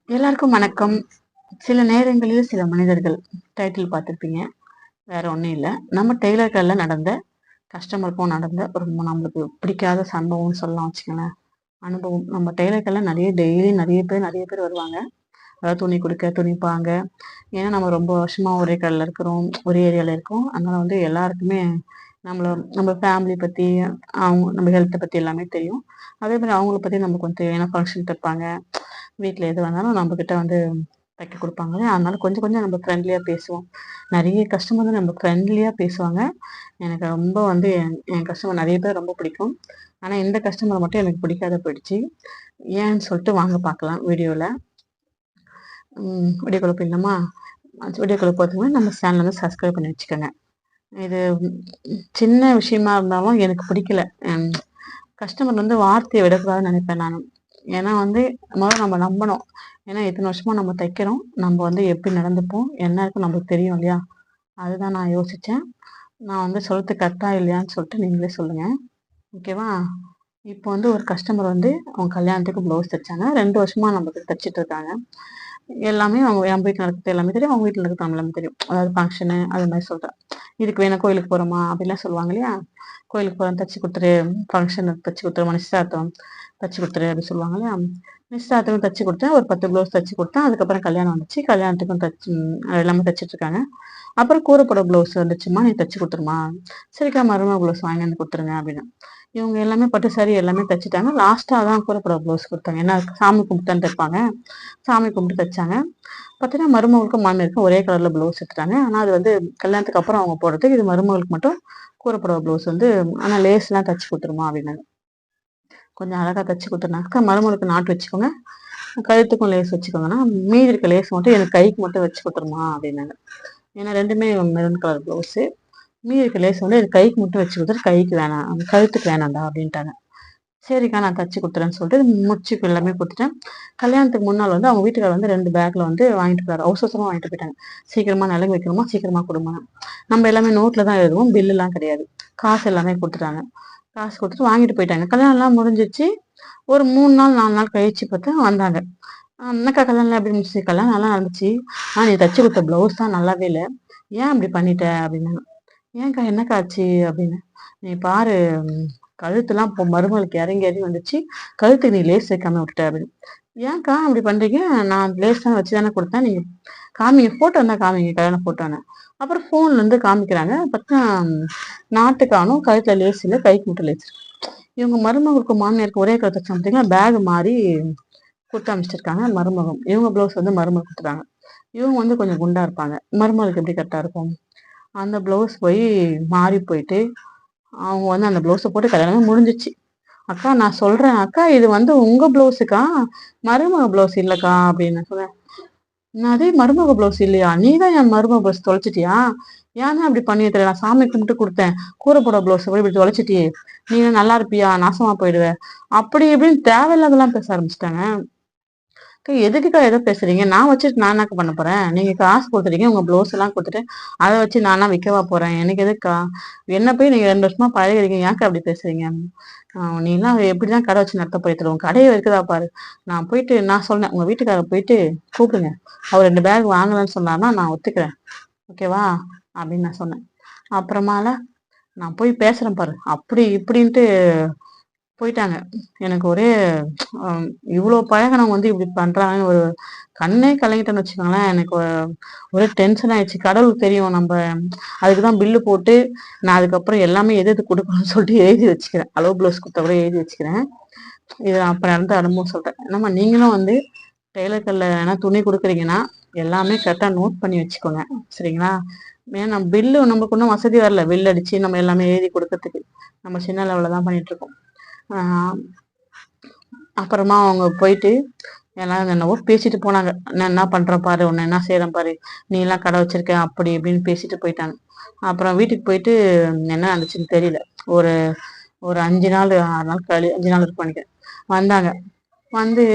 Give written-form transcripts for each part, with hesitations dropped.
எல்லாருக்கும் வணக்கம். சில நேரங்களில் சில மனிதர்கள் டைட்டில் பார்த்துருப்பீங்க. வேற ஒன்றும் இல்லை, நம்ம டெய்லர்களில் நடந்த கஸ்டமருக்கும் நடந்த ஒரு நம்மளுக்கு பிடிக்காத சம்பவம்னு சொல்லலாம் வச்சுக்கோங்களேன். அனுபவம். நம்ம டெய்லர்களில் டெய்லி நிறைய பேர் வருவாங்க. அதாவது துணி கொடுக்க துணிப்பாங்க. ஏன்னா நம்ம ரொம்ப வருஷமா ஒரே கடையில் இருக்கிறோம், ஒரே ஏரியாவில் இருக்கோம். அதனால வந்து எல்லாருக்குமே நம்மள நம்ம ஃபேமிலி பற்றி, அவங்க நம்ம ஹெல்த்தை பற்றி எல்லாமே தெரியும். அதே மாதிரி அவங்கள பற்றி நமக்கு வந்து தெரியும். ஏன்னா ஃபங்க்ஷன் தைப்பாங்க, வீட்டில் எது வந்தாலும் நம்மக்கிட்ட வந்து தைக்க கொடுப்பாங்களே, அதனால கொஞ்சம் கொஞ்சம் நம்ம ஃப்ரெண்ட்லியாக பேசுவோம். நிறைய கஸ்டமர் வந்து நம்ம ஃப்ரெண்ட்லியாக பேசுவாங்க. எனக்கு ரொம்ப வந்து என் கஸ்டமர் நிறைய பேர் ரொம்ப பிடிக்கும். ஆனால் இந்த கஸ்டமர் மட்டும் எனக்கு பிடிக்காத போயிடுச்சு. ஏன்னு சொல்லிட்டு வாங்க பார்க்கலாம் வீடியோவில். வீடியோக்குள்ள போயிடலாமா? வீடியோக்குள்ள போகிறதுக்கு முன்னாடி நம்ம சேனல் வந்து சப்ஸ்கிரைப் பண்ணி வச்சுக்கோங்க. இது சின்ன விஷயமா இருந்தாலும் எனக்கு பிடிக்கல. கஸ்டமர் வந்து வார்த்தையை விடக்கூடாதுன்னு நினைப்பேன் நான். ஏன்னா வந்து முதல்ல நம்ம நம்பணும். ஏன்னா இத்தனை வருஷமா நம்ம தைக்கிறோம், நம்ம வந்து எப்படி நடந்துப்போம் என்ன இருக்கும் நம்மளுக்கு தெரியும் இல்லையா? அதுதான் நான் யோசித்தேன். நான் வந்து சொல்றது கரெக்டா இல்லையான்னு சொல்லிட்டு நீங்களே சொல்லுங்க. ஓகேவா? இப்போ வந்து ஒரு கஸ்டமர் வந்து அவங்க கல்யாணத்துக்கு ப்ளவுஸ் தைச்சாங்க. 2 வருஷமா நம்மளுக்கு தைச்சிட்டு இருக்காங்க. எல்லாமே அவங்க என் வீட்டில் நடக்கிறது எல்லாமே தெரியும், அவங்க வீட்டில் இருக்கிறது எல்லாமே தெரியும். அதாவது ஃபங்க்ஷனு அது மாதிரி சொல்கிறேன். இதுக்கு வேணா கோயிலுக்கு போகிறோமா அப்படிலாம் சொல்லுவாங்க இல்லையா? கோயிலுக்கு போகிறோம் தைச்சி கொடுத்துரு, ஃபங்க்ஷனுக்கு தைச்சி கொடுத்துரு, நிச்சயதார்த்தம் தைச்சி கொடுத்துரு அப்படின்னு சொல்லுவாங்க இல்லையா? நிச்சயதார்த்தத்துக்கும் தைச்சி கொடுத்தேன், ஒரு 10 ப்ளவுஸ் தைச்சி கொடுத்தேன். அதுக்கப்புறம் கல்யாணம் வந்துச்சு, கல்யாணத்துக்கும் தைச்சி எல்லாமே தைச்சிட்டு இருக்காங்க. அப்புறம் கூரைப்பட ப்ளவுஸ் வந்துச்சுமா, நீ தைச்சி கொடுத்துருமா. சரிக்கா, மருமக ப்ளவுஸ் வாங்கி வந்து கொடுத்துருங்க அப்படின்னு. இவங்க எல்லாமே பட்டு சாரி எல்லாமே தைச்சிட்டாங்க. லாஸ்ட்டாக தான் கூரைப்பட ப்ளவுஸ் கொடுத்தாங்க. ஏன்னா சாமி கும்பிட்டு தைப்பாங்க. சாமி கும்பிட்டு தைச்சாங்க. பார்த்தீங்கன்னா மருமகளுக்கும் மாமியாருக்கும் ஒரே கலரில் ப்ளவுஸ் எடுத்துட்டாங்க. ஆனால் அது வந்து கல்யாணத்துக்கு அப்புறம் அவங்க போடுறதுக்கு, இது மருமகளுக்கு மட்டும் கூரைப்பட ப்ளவுஸ் வந்து ஆனால் லேஸ்லாம் தைச்சி கொடுத்துருமா அப்படின்னாங்க. கொஞ்சம் அழகாக தைச்சி கொடுத்துருந்தாங்க. மருமகளுக்கு நாட்டு வச்சுக்கோங்க, கழுத்துக்கும் லேஸ் வச்சுக்கோங்கன்னா, மீதி இருக்க லேஸ் மட்டும் எனக்கு கைக்கு மட்டும் வச்சு கொடுத்துருமா அப்படின்னாங்க. ஏன்னா ரெண்டுமே மெரூன் கலர் ப்ளவுஸு. மீதி இருக்க லேஸ் வந்து எனக்கு கைக்கு மட்டும் வச்சு கொடுத்துரு, கைக்கு வேணாம், கழுத்துக்கு வேணாண்டா அப்படின்ட்டாங்க. சரிக்கா, நான் தச்சு கொடுத்துறேன்னு சொல்லிட்டு முடிச்சுக்கு எல்லாமே கொடுத்துட்டேன். கல்யாணத்துக்கு முன்னால் வந்து அவங்க வீட்டுக்காரர் வந்து 2 பேக்கில் வந்து வாங்கிட்டு போறாரு. அவசரமாக வாங்கிட்டு போயிட்டாங்க. சீக்கிரமா நலங்கு வைக்கணுமா, சீக்கிரமா கொடுங்க. நம்ம எல்லாமே நோட்டில் தான் எழுதுவோம், பில்லுலாம் கிடையாது. காசு எல்லாமே கொடுத்துட்டாங்க. காசு கொடுத்துட்டு வாங்கிட்டு போயிட்டாங்க. கல்யாணம்லாம் முடிஞ்சிச்சு. ஒரு 3 நாள் 4 நாள் கழிச்சு பார்த்தா வந்தாங்க. என்னக்கா கல்யாணம்லாம் எப்படி இருந்துச்சு? கல்யாணம் நல்லா நடந்துச்சு. நீ தச்சு கொடுத்த ப்ளவுஸ் தான் நல்லாவே இல்லை, ஏன் அப்படி பண்ணிட்ட அப்படின்னாங்க. ஏன்க்கா என்னக்கா ஆச்சு அப்படின்னு. நீ பாரு, கழுத்துலாம் இப்போ மருமகளுக்கு இறங்கி இறங்கி வந்துச்சு, கழுத்துக்கு நீ லேஸ் வைக்காம விட்டுட்ட அப்படின்னு. ஏன்க்கா அப்படி பண்றீங்க? நான் லேஸ் தான் வச்சு தானே கொடுத்தேன், நீங்க காமிங்க, போட்டோ இருந்தா காமிங்க, கல்யாண போட்டோன்னு. அப்புறம் ஃபோன்ல இருந்து காமிக்கிறாங்க. பார்த்தா நாட்டு காணும், கழுத்துல லேஸ் இல்லை, கைக்கு மட்டும் லேஸ். இவங்க மருமகளுக்கும் மாமியாருக்கு ஒரே கழுத்தை சம்திங்க பேக் மாறி கொடுத்து அமைச்சிருக்காங்க மருமகம். இவங்க ப்ளவுஸ் வந்து மருமகள் கொடுத்துட்டாங்க. இவங்க வந்து கொஞ்சம் குண்டா இருப்பாங்க, மருமகளுக்கு எப்படி கரெக்டா இருக்கும். அந்த ப்ளவுஸ் போய் மாறி போயிட்டு அவங்க வந்து அந்த ப்ளவுஸை போட்டு கல்யாணமே முடிஞ்சிச்சு. அக்கா நான் சொல்றேன், அக்கா இது வந்து உங்க ப்ளவுஸுக்கா, மருமக ப்ளவுஸ் இல்லக்கா அப்படின்னு சொல்றேன். நான் அதே மருமக ப்ளவுஸ் இல்லையா, நீ தான் என் மருமக ப்ளவுஸ் தொலைச்சிட்டியா, ஏன் தான் அப்படி பண்ணி தெரியல, நான் சாமி கும்பிட்டு கொடுத்தேன், கூரை போட ப்ளவுஸ் போய் இப்படி தொலைச்சிட்டியே, நீ நல்லா இருப்பியா, நாசமா போயிடுவேன், அப்படி இப்படின்னு தேவையில்லாதெல்லாம் பேச ஆரம்பிச்சிட்டாங்க. எதுக்குக்கா ஏதோ பேசுறீங்க, நான் வச்சுட்டு நான் என்னக்கா பண்ண போறேன், நீங்க காசு கொடுத்துட்டீங்க, உங்க ப்ளவுஸ் எல்லாம் கொடுத்துட்டு அதை வச்சு நானா விற்கவா போறேன், எனக்கு எதுக்கா, என்ன போய் நீங்க 2 வருஷமா பழகிறீங்க, ஏன்க்கா அப்படி பேசுறீங்க, நீலாம் எப்படிதான் கடை வச்சு நடத்த போய் தருவோம், கடையை இருக்குதா பாரு. நான் போயிட்டு நான் சொன்னேன், உங்க வீட்டுக்காரர் போயிட்டு கூப்பிடுங்க, அவர் 2 பேக் வாங்கலன்னு சொன்னார்னா நான் ஒத்துக்கிறேன், ஓகேவா அப்படின்னு நான் சொன்னேன். அப்புறமால நான் போய் பேசுறேன் பாரு அப்படி இப்படின்ட்டு போயிட்டாங்க. எனக்கு ஒரே இவ்வளோ பழகினவங்க வந்து இப்படி பண்றாங்கன்னு ஒரு கண்ணே கலங்கிட்டேன்னு வச்சுக்கோங்களேன். எனக்கு ஒரே டென்ஷன் ஆயிடுச்சு. கடவுளுக்கு தெரியும், நம்ம அதுக்குதான் பில்லு போட்டு நான் அதுக்கப்புறம் எல்லாமே எது எது கொடுக்கணும்னு சொல்லிட்டு எழுதி வச்சுக்கிறேன். அளவு ப்ளவுஸ் கொடுத்தா கூட எழுதி வச்சுக்கிறேன். இது அப்ப நடந்த அனுபவம் சொல்றேன். நம்ம நீங்களும் வந்து டெய்லர்கல்ல ஏன்னா துணி கொடுக்குறீங்கன்னா எல்லாமே கரெக்டா நோட் பண்ணி வச்சுக்கோங்க, சரிங்களா? ஏன்னா பில்லு நமக்கு ஒன்றும் வசதி வரல, பில் அடிச்சு நம்ம எல்லாமே எழுதி கொடுக்கறதுக்கு. நம்ம சின்ன லெவலில் தான் பண்ணிட்டு இருக்கோம். அப்புறமா அவங்க போயிட்டு எல்லாம் என்னவோ பேசிட்டு போனாங்க. நான் என்ன பண்றேன் பாரு, உன்னை என்ன செய்யறேன் பாரு, நீ எல்லாம் கடை வச்சிருக்க அப்படி இப்படின்னு பேசிட்டு போயிட்டாங்க. அப்புறம் வீட்டுக்கு போயிட்டு என்ன நடந்துச்சுன்னு தெரியல. ஒரு ஒரு 5 நாள் 6 நாள் 5 நாள் இருக்கு பண்ணிக்கிறேன். வந்தாங்க. வந்து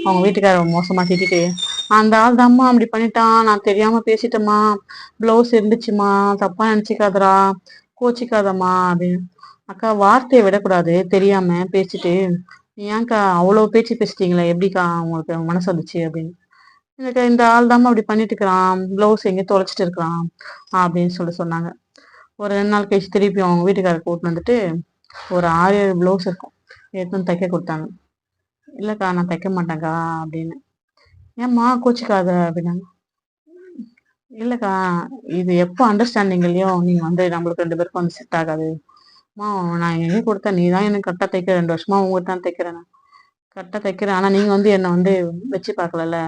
அவங்க வீட்டுக்காரர் மோசமா திட்டிட்டு, அந்த ஆள் தாம்மா அப்படி பண்ணிட்டான், நான் தெரியாம பேசிட்டேம்மா, ப்ளவுஸ் இருந்துச்சுமா, தப்பா நினைச்சிக்காதரா, கோச்சிக்காதம்மா அப்படின்னு. அக்கா வார்த்தையை விடக்கூடாது, தெரியாம பேசிட்டு ஏன்க்கா அவ்வளோ பேச்சு பேசிட்டீங்களே, எப்படிக்கா உங்களுக்கு மனசு வந்துச்சு அப்படின்னு. எனக்கு இந்த ஆள் தாம்மா அப்படி பண்ணிட்டு இருக்கிறான், ப்ளவுஸ் எங்கேயும் தொலைச்சிட்டு இருக்கிறான் அப்படின்னு சொன்னாங்க. ஒரு 2 நாள் கழிச்சு திருப்பி அவங்க வீட்டுக்காரர் கூட்டின்னு வந்துட்டு ஒரு 6, 7 ப்ளவுஸ் இருக்கும், எடுத்து வந்து தைக்க கொடுத்தாங்க. இல்லைக்கா நான் தைக்க மாட்டேங்க்கா அப்படின்னு. ஏம்மா கோச்சிக்காத அப்படின்னாங்க. இல்லைக்கா இது எப்போ அண்டர்ஸ்டாண்டிங் இல்லையோ நீங்கள் வந்து நம்மளுக்கு 2 பேருக்கும் வந்து செட் ஆகாது. அம்மா நான் எங்கே கொடுத்தேன், நீ தான் எனக்கு கரெக்டாக தைக்கிற, 2 வருஷமா உங்கள்கிட்ட தான் தைக்கிறேன், நான் கரெக்டாக தைக்கிறேன். ஆனால் நீங்கள் வந்து என்னை வந்து வச்சு பார்க்கலல்ல,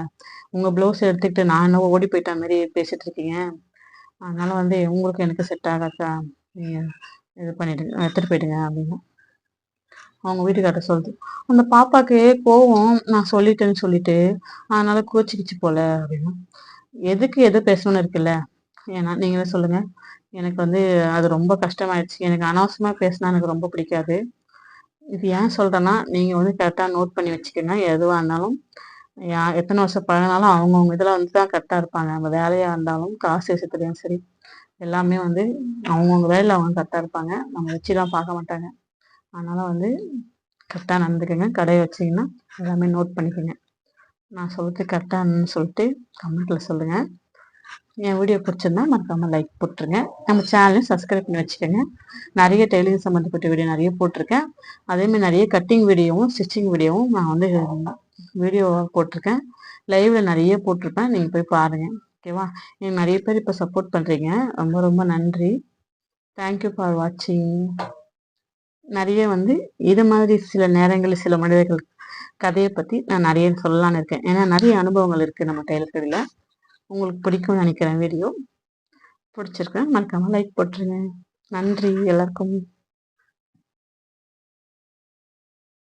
உங்கள் ப்ளவுஸ் எடுத்துக்கிட்டு நான் என்ன ஓடி போயிட்ட மாதிரி பேசிட்டு இருக்கீங்க. அதனால வந்து உங்களுக்கு எனக்கு செட் ஆகாக்கா, நீங்கள் இது பண்ணிடுங்க, எடுத்துகிட்டு போயிடுங்க அப்படின்னு அவங்க வீட்டுக்கார்ட்ட சொல்லுது. அந்த பாப்பாக்கு கோவம், நான் சொல்லிட்டேன்னு சொல்லிட்டு அதனால கோச்சிக்கிச்சு போல அப்படின்னா. எதுக்கு எது பேசணும்னு இருக்குல்ல. ஏன்னா நீங்களே சொல்லுங்க. எனக்கு வந்து அது ரொம்ப கஷ்டமாயிடுச்சு. எனக்கு அனாவசியமா பேசினா எனக்கு ரொம்ப பிடிக்காது. இது ஏன் சொல்றேன்னா, நீங்க வந்து கரெக்டா நோட் பண்ணி வச்சுக்கங்க. எதுவா இருந்தாலும் எத்தனை வருஷம் பழகினாலும் அவங்கவுங்க இதில் வந்து தான் கரெக்டாக இருப்பாங்க. நம்ம வேலையா இருந்தாலும், காசு விஷயத்துலையும் சரி, எல்லாமே வந்து அவங்கவுங்க வேலையில் அவங்க கரெக்டாக இருப்பாங்க. நம்ம வச்சுலாம் பார்க்க மாட்டாங்க. அதனால வந்து கரெக்டாக நடந்துக்கங்க. கடையை வச்சிங்கன்னா எல்லாமே நோட் பண்ணிக்கோங்க. நான் சொல்றது கரெக்டானு சொல்லிட்டு கமெண்ட்ல சொல்லுங்க. என் வீடியோ பிடிச்சிருந்தா மறக்காம லைக் போட்டுருங்க. நம்ம சேனலையும் சப்ஸ்கிரைப் பண்ணி வச்சுக்கோங்க. நிறைய டெய்லரிங் சம்மந்தப்பட்ட வீடியோ நிறைய போட்டிருக்கேன். அதேமாதிரி நிறைய கட்டிங் வீடியோவும் ஸ்டிச்சிங் வீடியோவும் நான் வந்து வீடியோ போட்டிருக்கேன். லைவ்ல நிறைய போட்டிருப்பேன். நீங்கள் போய் பாருங்க. ஓகேவா? நீங்கள் நிறைய பேர் இப்போ சப்போர்ட் பண்ணுறீங்க. ரொம்ப ரொம்ப நன்றி. தேங்க்யூ ஃபார் வாட்சிங். நிறைய வந்து இது மாதிரி சில நேரங்களில் சில மனிதர்கள் கதையை பற்றி நான் நிறைய சொல்லலான்னு இருக்கேன். ஏன்னா நிறைய அனுபவங்கள் இருக்குது நம்ம டெய்லர் கடையில். உங்களுக்கு பிடிக்கும்னு நினைக்கிறேன். வீடியோ பிடிச்சிருக்கேன், மறக்காமல் லைக் போட்டுருங்க. நன்றி எல்லாருக்கும்.